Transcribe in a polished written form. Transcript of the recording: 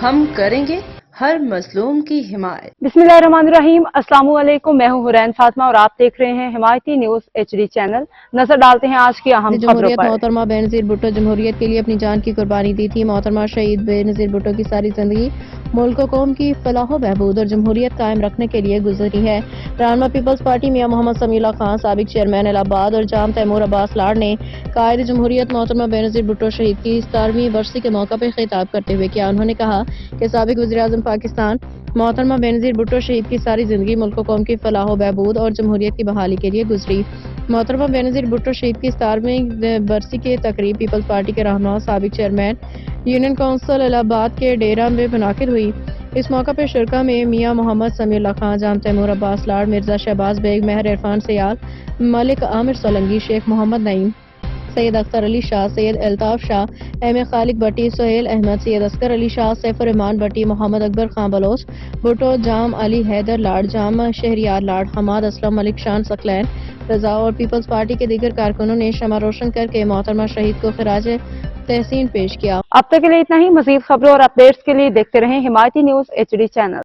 ہم کریں گے ہر مظلوم کی حمایت۔ बिस्मिल्लाहिर्रहमानिर्रहीम। अस्सलाम वालेकुम। मैं हूं हुरैन फातिमा और आप देख रहे हैं हिमायती न्यूज HD चैनल। नजर डालते हैं आज की अहम खबरों जमहूरियत पर। मोहतरमा बेनज़ीर भुट्टो जमहूरियत के लिए अपनी जान की कुर्बानी दी थी। मोहतरमा शहीद बेनज़ीर भुट्टो की सारी जिंदगी मुल्क व कौम की फलाह बहबूद और जमहूरियत कायम रखने के लिए गुजरी है। रहनुमा पीपल्स पार्टी मियां मोहम्मद समीउल्लाह खान, साबिक चेयरमैन इलाहाबाद और जाम तैमूर अब्बास लाड़ ने कायद जमहूरियत मोहतरमा बेनज़ीर भुट्टो शहीद की 17वीं बरसी के मौके पर खिताब करते हुए किया। उन्होंने कहा कि साबिक वज़ीर-ए-आज़म पाकिस्तान मोहतरमा बेनज़ीर भुट्टो शहीद की सारी जिंदगी मुल्क व कौम की फलाह व बहबूद और जमहूरियत की बहाली के लिए गुजरी। मोहतरमा बेनज़ीर भुट्टो शहीद की 17वीं बरसी की तकरीब पीपल्स पार्टी के रहनुमा साबिक चेयरमैन यूनियन काउंसिल इलाहाबाद के डेरा में मुनाकिद हुई। इस मौका पर शुरका में मियां मोहम्मद समीउल्लाह खान, जाम तैमूर अब्बास लाड़, मिर्जा शहबाज बेग, महर इरफान सयाल, मलिक आमिर सोलंकी, शेख मोहम्मद नईम, सैयद अख्तर अली शाह, सैयद अल्ताफ शाह, अहमद खालिक भट्टी, सुहेल अहमद, सैयद अस्कर अली शाह, सैफुर रहमान भट्टी, मोहम्मद अकबर खान बलोच भुट्टो, जाम अली हैदर लाड़, जाम शहरियार लाड़, हमाद असलम, मलिक शान सकलैन रजा और पीपल्स पार्टी के दीगर कारकुनों ने शमा रोशन करके मोहतरमा शहीद को खिराज तहसीन पेश किया। अब तक के लिए इतना ही। मजीद खबरों और अपडेट्स के लिए देखते रहें हिमायती न्यूज HD चैनल।